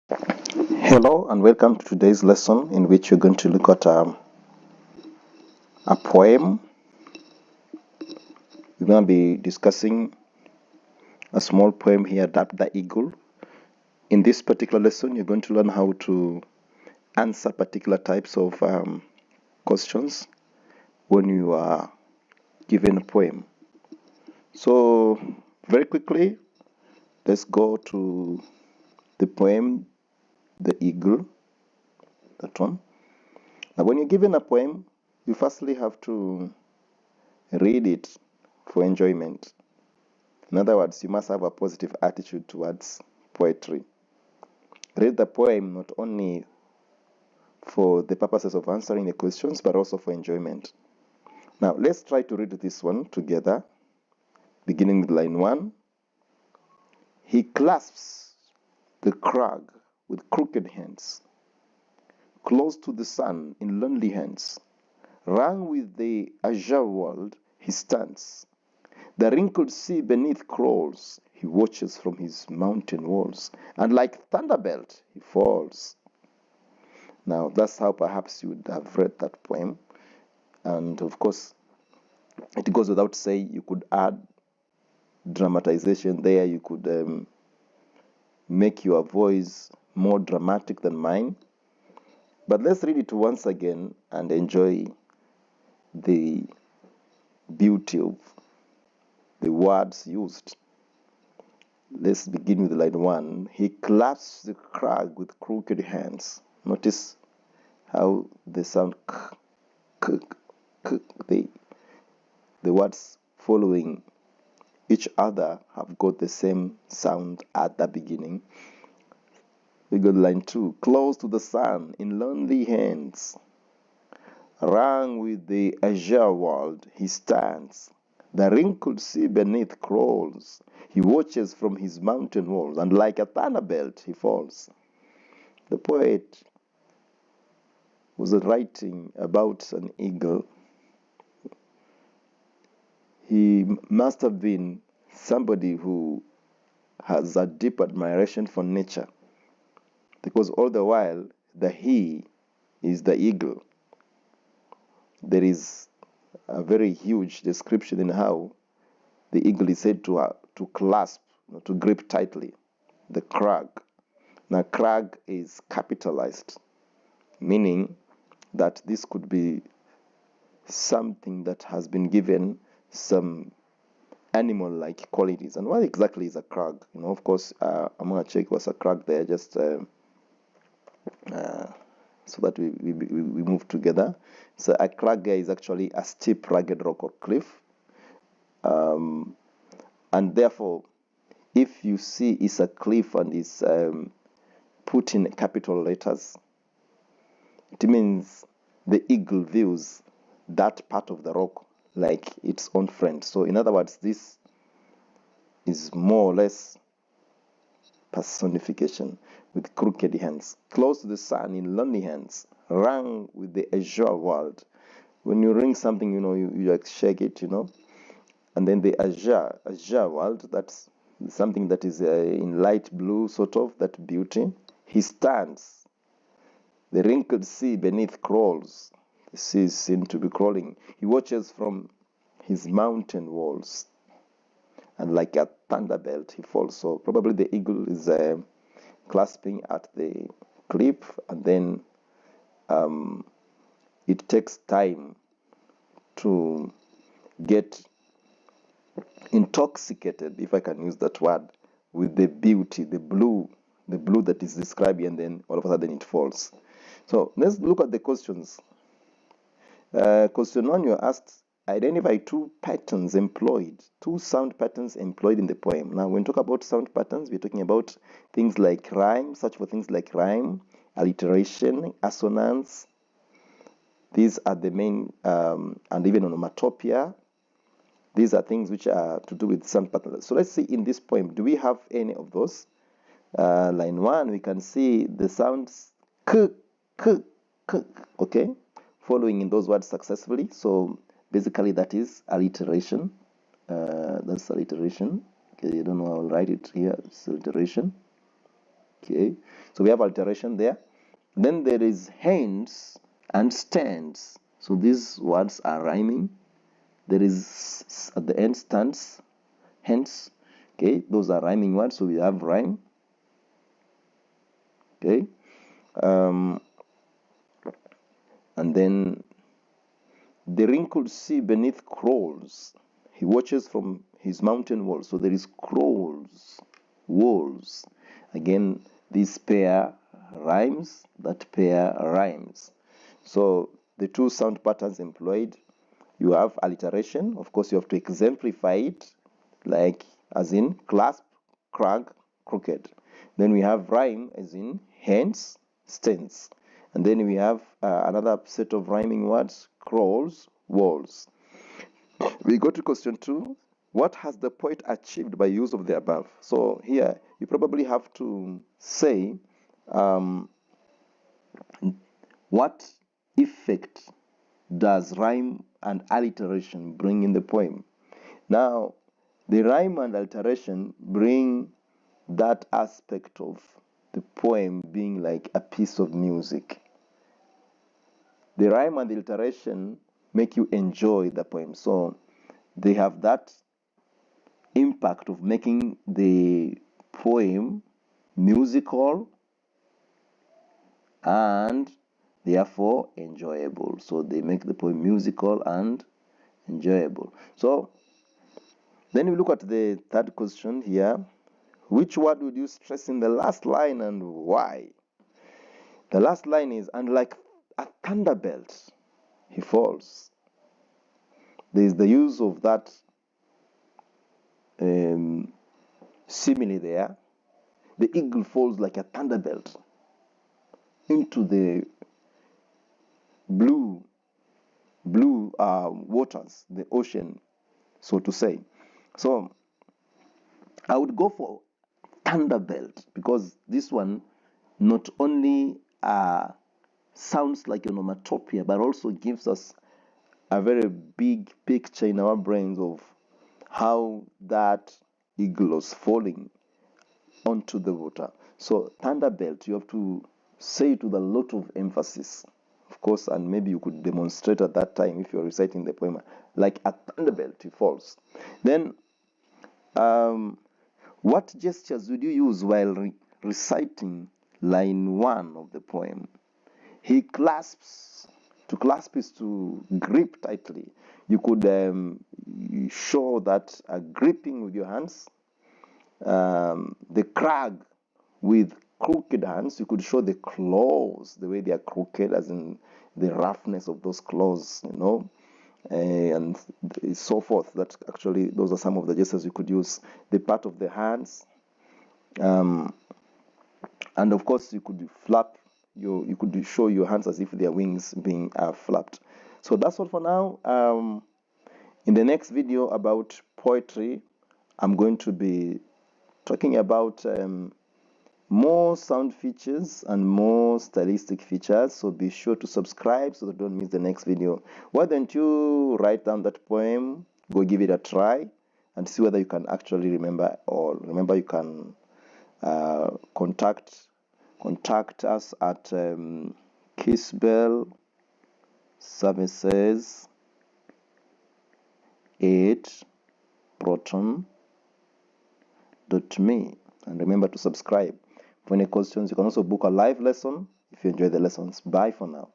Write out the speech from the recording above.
Hello and welcome to today's lesson in which you're going to look at a poem. We're going to be discussing a small poem here, Adapt the Eagle. In this particular lesson, you're going to learn how to answer particular types of questions when you are given a poem. So, very quickly, let's go to the poem, The Eagle, that one. Now, when you're given a poem, you firstly have to read it for enjoyment. In other words, you must have a positive attitude towards poetry. Read the poem not only for the purposes of answering the questions, but also for enjoyment. Now, let's try to read this one together, beginning with line 1. He clasps the crag with crooked hands, close to the sun in lonely hands. Wrung with the azure world he stands. The wrinkled sea beneath crawls. He watches from his mountain walls, and like thunderbolt he falls. Now, that's how perhaps you would have read that poem. And of course, it goes without saying, you could add dramatization there. You could make your voice more dramatic than mine. But let's read it once again and enjoy the beauty of the words used. Let's begin with line 1. He clasps the crag with crooked hands. Notice how they sound k, k, k. The words following each other have got the same sound at the beginning. We got line 2. Close to the sun in lonely hands. Wrung with the azure world he stands. The wrinkled sea beneath crawls. He watches from his mountain walls, and like a thunderbolt he falls. The poet was writing about an eagle. He must have been somebody who has a deep admiration for nature, because all the while the he is the eagle. There is a very huge description in how the eagle is said to clasp, to grip tightly the crag. Now, crag is capitalized, meaning that this could be something that has been given some animal-like qualities. And what exactly is a crag? Of course, I'm going to check what's a crag there, just so that we move together. So a crag is actually a steep, rugged rock or cliff. And therefore, if you see it's a cliff and it's put in capital letters, it means the eagle views that part of the rock like its own friend. So in other words, this is more or less personification with crooked hands, close to the sun in lonely hands, wrung with the azure world. When you ring something, you like shake it, and then the azure world, that's something that is in light blue, sort of, that beauty. He stands. The wrinkled sea beneath crawls. The sea is seen to be crawling. He watches from his mountain walls, and like a thunderbolt he falls. So probably the eagle is clasping at the cliff, and then it takes time to get intoxicated, if I can use that word, with the beauty, the blue that is described, and then all of a sudden it falls. So let's look at the questions. Question 1, you're asked, identify two sound patterns employed in the poem. Now, when we talk about sound patterns, we're talking about things like rhyme, search for things like rhyme, alliteration, assonance. These are the main, and even onomatopoeia. These are things which are to do with sound patterns. So let's see in this poem, do we have any of those? Line 1, we can see the sounds k, k, k, okay, following in those words successfully. So basically that is alliteration. That's alliteration. Okay, you don't know, I'll write it here. It's alliteration. Okay, so we have alliteration there. Then there is hence and stands. So these words are rhyming. There is at the end stands, hence. Okay, those are rhyming words, so we have rhyme. Okay, and then the wrinkled sea beneath crawls. He watches from his mountain walls. So there is crawls, walls. Again, this pair rhymes, that pair rhymes. So the two sound patterns employed, you have alliteration. Of course, you have to exemplify it, like as in clasp, crag, crooked. Then we have rhyme as in hence, stands. And then we have another set of rhyming words, crawls, walls. We go to question 2. What has the poet achieved by use of the above? So here you probably have to say what effect does rhyme and alliteration bring in the poem? Now, the rhyme and alliteration bring that aspect of the poem being like a piece of music. The rhyme and the alliteration make you enjoy the poem. So they have that impact of making the poem musical and therefore enjoyable. So they make the poem musical and enjoyable. So then we look at the third question here. Which word would you stress in the last line and why? The last line is, and like a thunderbolt, he falls. There is the use of that simile there. The eagle falls like a thunderbolt into the blue waters, the ocean, so to say. So I would go for thunderbolt because this one not only sounds like an onomatopoeia, but also gives us a very big picture in our brains of how that eagle was falling onto the water. So thunderbolt, you have to say it with a lot of emphasis, of course, and maybe you could demonstrate at that time if you're reciting the poem, like a thunderbolt, he falls. Then what gestures would you use while reciting line 1 of the poem? He clasps. To clasp is to grip tightly. You could show that gripping with your hands. The crag with crooked hands, you could show the claws, the way they are crooked, as in the roughness of those claws, and so forth. That actually, those are some of the gestures you could use. The part of the hands, and of course, you could flap. You could show your hands as if they are wings being flapped. So that's all for now. In the next video about poetry, I'm going to be talking about more sound features and more stylistic features. So be sure to subscribe so that you don't miss the next video. Why don't you write down that poem, go give it a try, and see whether you can actually remember. Or remember, you can contact us at Kcse services 8proton.me, and remember to subscribe. For any questions, you can also book a live lesson if you enjoy the lessons. Bye for now.